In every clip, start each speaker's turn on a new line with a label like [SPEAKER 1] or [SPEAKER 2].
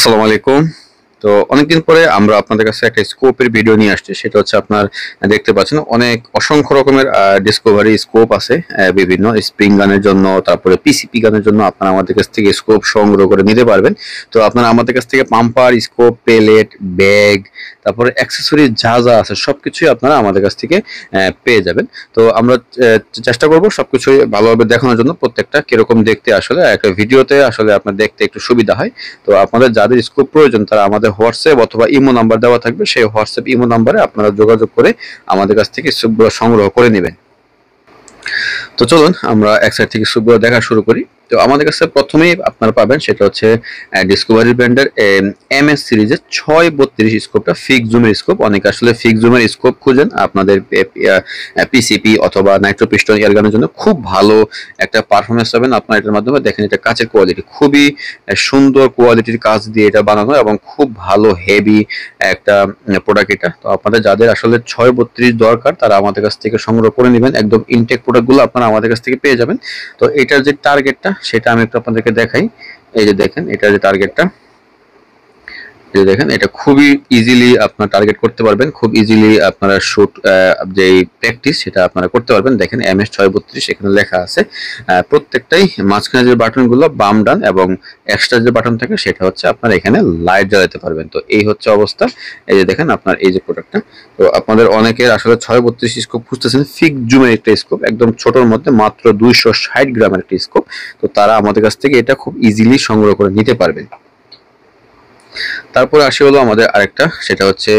[SPEAKER 1] আসসালামু আলাইকুম। তো অনেকদিন পরে আমরা আপনাদের কাছে একটা স্কোপের ভিডিও নিয়ে আসছি। সেটা হচ্ছে আপনার দেখতে পাচ্ছেন অনেক অসংখ্য রকমের ডিসকভারি স্কোপ আছে বিভিন্ন স্প্রিং গানের জন্য, তারপরে পিসিপি গানের জন্য আপনারা আমাদের কাছ থেকে স্কোপ সংগ্রহ করে নিতে পারবেন। তো আপনারা আমাদের কাছ থেকে পাম্পার, স্কোপ, পেলেট, ব্যাগ, তারপরে অ্যাক্সেসরিজ যা যা আছে সবকিছুই আপনারা আমাদের কাছ থেকে পেয়ে যাবেন। তো আমরা চেষ্টা করব সবকিছুই ভালোভাবে দেখানোর জন্য। প্রত্যেকটা কিরকম দেখতে আসলে একটা ভিডিওতে আসলে আপনার দেখতে একটু সুবিধা হয়। তো আপনাদের যাদের স্কোপ প্রয়োজন তারা আমাদের হোয়াটসঅ্যাপ অথবা ইমো নাম্বার দেওয়া থাকবে, সেই হোয়াটসঅ্যাপ ইমো নাম্বারে আপনারা যোগাযোগ করে আমাদের কাছ থেকে স্কোপগুলো সংগ্রহ করে নেবেন। তো চলুন আমরা এক সাইড থেকে স্কোপগুলো দেখা শুরু করি। তো আমাদের কাছে প্রথমেই আপনারা পাবেন সেটা হচ্ছে ডিসকভারি ব্র্যান্ডের এমএস সিরিজের 632 স্কোপটা, ফিক্স জুমের স্কোপ। অনেকে আসলে ফিক্স জুমের স্কোপ খুঁজেন আপনাদের পিসিপি অথবা নাইট্রো পিস্টন এয়ারগানের জন্য। খুব ভালো একটা পারফরমেন্স পাবেন আপনার এটার মাধ্যমে। দেখেন এটা কাচের কোয়ালিটি খুবই সুন্দর কোয়ালিটির কাজ দিয়ে এটা বানানো এবং খুব ভালো হেভি একটা প্রোডাক্ট এটা। তো আপনাদের যাদের আসলে 632 দরকার তারা আমাদের কাছ থেকে সংগ্রহ করে নেবেন। একদম ইনটেক প্রোডাক্টগুলো আপনারা আমাদের কাছ থেকে পেয়ে যাবেন। তো এটার যে টার্গেটটা সেটা আমি একটু আপনাদেরকে দেখাই। এই যে দেখেন এটার যে টার্গেটটা, দেখেন এটা খুবই ইজিলি আপনারা টার্গেট করতে পারবেন। খুব ইজিলি আপনারা শুট যে প্র্যাকটিস সেটা আপনারা করতে পারবেন। দেখেন MS 632 এখানে লেখা আছে। প্রত্যেকটাই মাঝখানে যে বাটনগুলো বাম ডান এবং এক্সট্রা যে বাটন থাকে সেটা হচ্ছে আপনারা এখানে লাইট জ্বালাতে পারবেন। তো এই হচ্ছে অবস্থা। এই যে দেখেন আপনার এই যে প্রোডাক্টটা। তো আপনাদের অনেকের আসলে 632 স্কোপ খুঁজতেছেন, ফিক্স জুমের একটা স্কোপ, একদম ছোটোর মধ্যে মাত্র 260 গ্রামের একটা স্কোপ। তো তারা আমাদের কাছ থেকে এটা খুব ইজিলি সংগ্রহ করে নিতে পারবেন। তারপরে আসি হলো আমাদের আরেকটা, সেটা হচ্ছে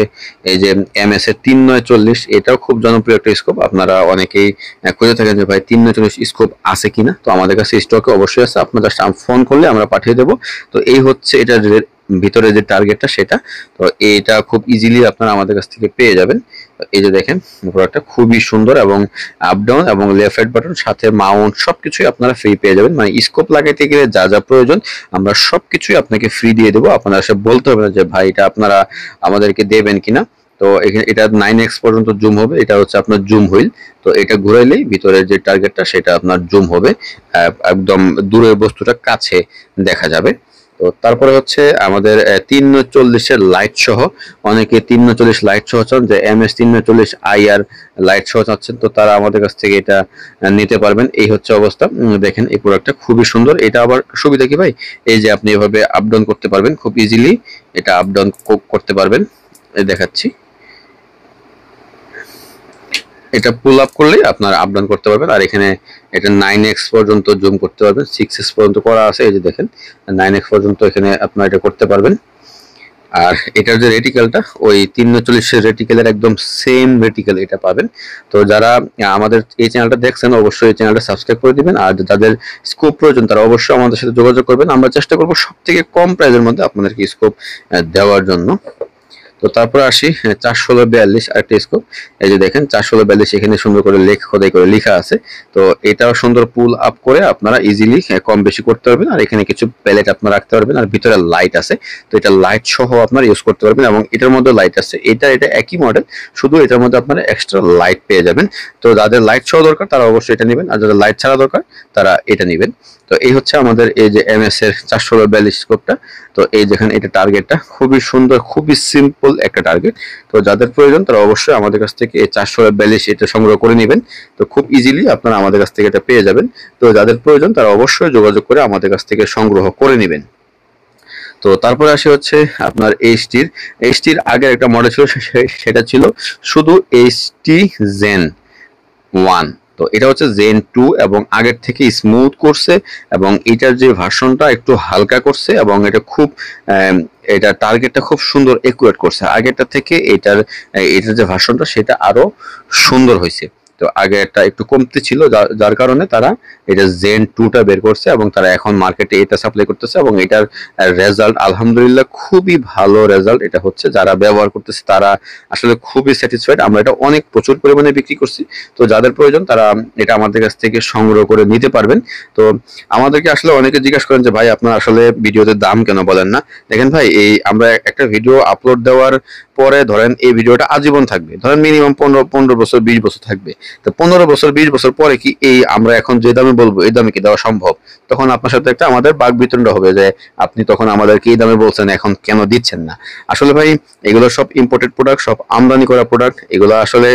[SPEAKER 1] এই যে MS এর 3940। এটাও খুব জনপ্রিয় একটা স্কোপ। আপনারা অনেকেই খুঁজে থাকেন যে ভাই 3940 স্কোপ আছে কিনা। তো আমাদের কাছে স্টকে অবশ্যই আছে, আপনারা ফোন করলে আমরা পাঠিয়ে দেবো। তো এই হচ্ছে এটা ভিতরে যে টার্গেটটা সেটা। তো এটা খুব ইজিলি আপনারা আমাদের কাছ থেকে পেয়ে যাবেন। এই যে দেখেন প্রোডাক্টটা খুবই সুন্দর এবং আপ ডাউন এবং লেফট রাইট বাটন সাথে মাউন্ট সবকিছুই আপনারা ফ্রি পেয়ে যাবেন। মানে স্কোপ লাগাইতে গেলে যা যা প্রয়োজন আমরা সবকিছুই আপনাকে ফ্রি দিয়ে দেবো। আপনারা সব বলতে হবে না যে ভাই এটা আপনারা আমাদেরকে দেবেন কিনা। তো এখানে এটা 9x পর্যন্ত জুম হবে। এটা হচ্ছে আপনার জুম হুইল। তো এটা ঘুরাইলেই ভিতরের যে টার্গেটটা সেটা আপনার জুম হবে, একদম দূরের বস্তুটা কাছে দেখা যাবে। তো তারপরে হচ্ছে আমাদের 340-এর লাইট সহ, অনেকে 340 লাইট সহ চান, যে MS 340 IR লাইট সহ চাচ্ছেন, তো তারা আমাদের কাছ থেকে এটা নিতে পারবেন। এই হচ্ছে অবস্থা। দেখেন এই প্রোডাক্টটা খুবই সুন্দর। এটা আবার সুবিধা কি ভাই, এই যে আপনি এভাবে আপ ডাউন করতে পারবেন, খুব ইজিলি এটা আপ ডাউন করতে পারবেন। দেখাচ্ছি, এটা পুল আপ করলেই আপনারা আপ ডাউন করতে পারবেন। আর এখানে এটা 9x পর্যন্ত জুম করতে পারবেন, 6x পর্যন্ত করা আছে। এই যে দেখেন 9x পর্যন্ত এখানে আপনারা এটা করতে পারবেন। আর এটার যে রেটিকেলটা ওই 340-এর রেটিকেলের একদম সেম রেটিকেল এটা পাবেন। তো যারা আমাদের এই চ্যানেলটা দেখছেন অবশ্যই এই চ্যানেলটা সাবস্ক্রাইব করে দিবেন। আর যাদের স্কোপ প্রয়োজন তারা অবশ্যই আমাদের সাথে যোগাযোগ করবেন। আমরা চেষ্টা করবো সব থেকে কম প্রাইসের মধ্যে আপনাদেরকে স্কোপ দেওয়ার জন্য। তো তারপরে আসি 416-42 আরেকটা স্কোপ। এই যে দেখেন 416-42 এখানে সুন্দর করে খোদাই করে লেখা আছে। তো এটাও সুন্দর পুল আপ করে আপনারা ইজিলি কম বেশি করতে পারবেন। আর এখানে কিছু প্যালেট আপনারা রাখতে পারবেন, আর ভিতরে লাইট আছে। তো এটা লাইট সহ আপনারা ইউজ করতে পারবেন এবং এটার মধ্যে লাইট আছে। এটা একই মডেল, শুধু এটার মধ্যে আপনারা এক্সট্রা লাইট পেয়ে যাবেন। তো যাদের লাইট সহ দরকার তারা অবশ্যই এটা নেবেন, আর যাদের লাইট ছাড়া দরকার তারা এটা নেবেন। তো এই হচ্ছে আমাদের এই যে MS এর 416-42 স্কোপটা। তো এই যেখানে এটা টার্গেটটা খুবই সুন্দর, খুবই সিম্পল একটা টার্গেট। তো যাদের প্রয়োজন তারা অবশ্যই আমাদের কাছ থেকে এই 416-42 এটা সংগ্রহ করে নেবেন। তো খুব ইজিলি আপনারা আমাদের কাছ থেকে এটা পেয়ে যাবেন। তো যাদের প্রয়োজন তারা অবশ্যই যোগাযোগ করে আমাদের কাছ থেকে সংগ্রহ করে নেবেন। তো তারপরে আসে হচ্ছে আপনার এইচটির আগের একটা মডেল ছিল, সেটা ছিল শুধু HT Zen 1। তো এটা হচ্ছে Zen 2 এবং আগের থেকে স্মুথ করছে এবং এটার যে ভার্সনটা একটু হালকা করছে এবং এটা খুব এটা টার্গেটটা খুব সুন্দর একুরেট করছে আগেরটা থেকে। এটার যে ভার্সনটা সেটা আরো সুন্দর হয়েছে। তো আগে একটা একটু কমতি ছিল, যার কারণে তারা এটা Zen 2টা বের করছে এবং তারা এখন মার্কেটে এটা সাপ্লাই করতেছে এবং এটার রেজাল্ট আলহামদুলিল্লাহ খুবই ভালো রেজাল্ট এটা হচ্ছে। যারা ব্যবহার করতেছে তারা আসলে খুবই স্যাটিসফাইড। আমরা এটা প্রচুর পরিমাণে বিক্রি করছি। তো যাদের প্রয়োজন তারা এটা আমাদের কাছ থেকে সংগ্রহ করে নিতে পারবেন। তো আমাদেরকে আসলে অনেকে জিজ্ঞাসা করেন যে ভাই আপনারা আসলে ভিডিওতে দাম কেন বলেন না। দেখেন ভাই, এই আমরা একটা ভিডিও আপলোড দেওয়ার পরে ধরেন এই ভিডিওটা আজীবন থাকবে, ধরেন মিনিমাম 15 বছর 20 বছর থাকবে। তো 15 বছর 20 বছর পরে কি এই আমরা এখন যে দামে বলবো এই দামে কি দেওয়া সম্ভব? তখন আপনার সাথে একটা আমাদের বাকবিতণ্ডা হবে যে আপনি তখন আমাদেরকে এই দামে বলছেন, এখন কেন দিচ্ছেন না। আসলে ভাই এগুলো সব ইম্পোর্টেড প্রোডাক্ট, সব আমদানি করা প্রোডাক্ট। এগুলো আসলে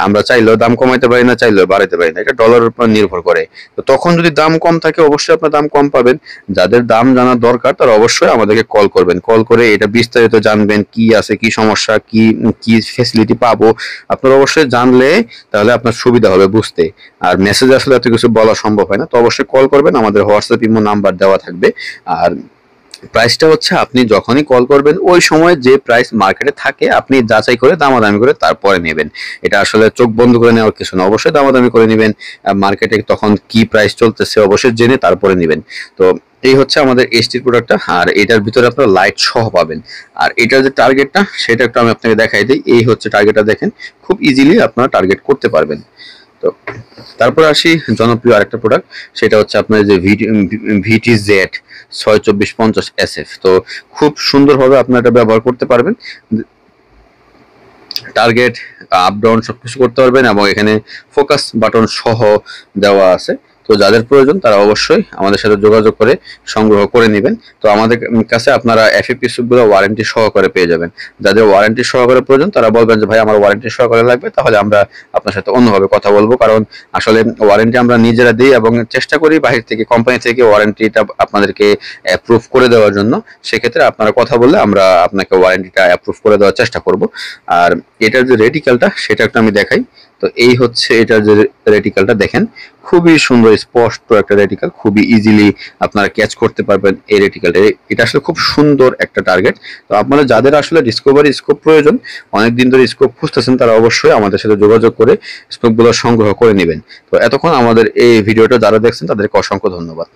[SPEAKER 1] আমরা চাইলেও দাম কমাইতে পারি না, চাইলেও বাড়াইতে পারি না, এটা ডলারের উপর নির্ভর করে। তো তখন যদি দাম কম থাকে অবশ্যই আপনার দাম কম পাবেন। যাদের দাম জানার দরকার তারা অবশ্যই আমাদেরকে কল করবেন, কল করে এটা বিস্তারিত জানবেন, কি আছে, কি সমস্যা, কি কি ফেসিলিটি পাবো আপনারা অবশ্যই জানলে তাহলে আপনার সুবিধা হবে বুঝতে। আর মেসেজ আসলে এত কিছু বলা সম্ভব হয় না, তো অবশ্যই কল করবেন, আমাদের হোয়াটসঅ্যাপ ইমো নাম্বার দেওয়া থাকবে। আর প্রাইসটা হচ্ছে আপনি যখনই কল করবেন ওই সময় যে প্রাইস মার্কেটে থাকে আপনি যাচাই করে দামাদামি করে তারপরে নেবেন। এটা আসলে চোখ বন্ধ করে নেওয়ার কিছু না, অবশ্যই দামাদামি করে নেবেন। মার্কেটে তখন কি প্রাইস চলতেছে অবশ্যই জেনে তারপরে নেবেন। তো এই হচ্ছে আমাদের এইচটির প্রোডাক্টটা, আর এটার ভিতরে আপনারা লাইট সহ পাবেন। আর এটার যে টার্গেটটা সেটা একটু আমি আপনাকে দেখাই দিই। এই হচ্ছে টার্গেটটা, দেখেন খুব ইজিলি আপনারা টার্গেট করতে পারবেন। তো তারপরে আসি জনপ্রিয় আরেকটা প্রোডাক্ট, সেটা হচ্ছে আপনার যে VTZ 62450 SF। তো খুব সুন্দরভাবে আপনারা এটা ব্যবহার করতে পারবেন, টার্গেট আপ ডাউন সবকিছু করতে পারবেন, এবং এখানে ফোকাস বাটন সহ দেওয়া আছে। তো যাদের প্রয়োজন তারা অবশ্যই আমাদের সাথে যোগাযোগ করে সংগ্রহ করে নেবেন। তো আমাদের কাছে আপনারা FFP সুপগুলো ওয়ারেন্টি সহকারে পেয়ে যাবেন। যাদের ওয়ারেন্টি সহকারে প্রয়োজন তারা বলবেন যে ভাই আমার ওয়ারেন্টি সহকারে লাগবে, তাহলে আমরা আপনার সাথে অন্যভাবে কথা বলবো। কারণ আসলে ওয়ারেন্টি আমরা নিজেরা দিই এবং চেষ্টা করি বাহির থেকে কোম্পানি থেকে ওয়ারেন্টিটা আপনাদেরকে অ্যাপ্রুভ করে দেওয়ার জন্য। সেক্ষেত্রে আপনারা কথা বললে আমরা আপনাকে ওয়ারেন্টিটা অ্যাপ্রুভ করে দেওয়ার চেষ্টা করব। আর এটার যে রেটিক্যালটা সেটা একটু আমি দেখাই। তো এই হচ্ছে এটার যে রেটিক্যালটা, দেখেন খুবই সুন্দর স্পষ্ট একটা রেটিক্যাল, খুবই ইজিলি আপনারা ক্যাচ করতে পারবেন এই রেটিক্যালটা। এটা আসলে খুব সুন্দর একটা টার্গেট। তো আপনারা যাদের আসলে ডিসকভারি স্কোপ প্রয়োজন, অনেকদিন ধরে স্কোপ খুঁজতেছেন, তারা অবশ্যই আমাদের সাথে যোগাযোগ করে স্কোপগুলো সংগ্রহ করে নেবেন। তো এতক্ষণ আমাদের এই ভিডিওটা যারা দেখছেন তাদেরকে অসংখ্য ধন্যবাদ।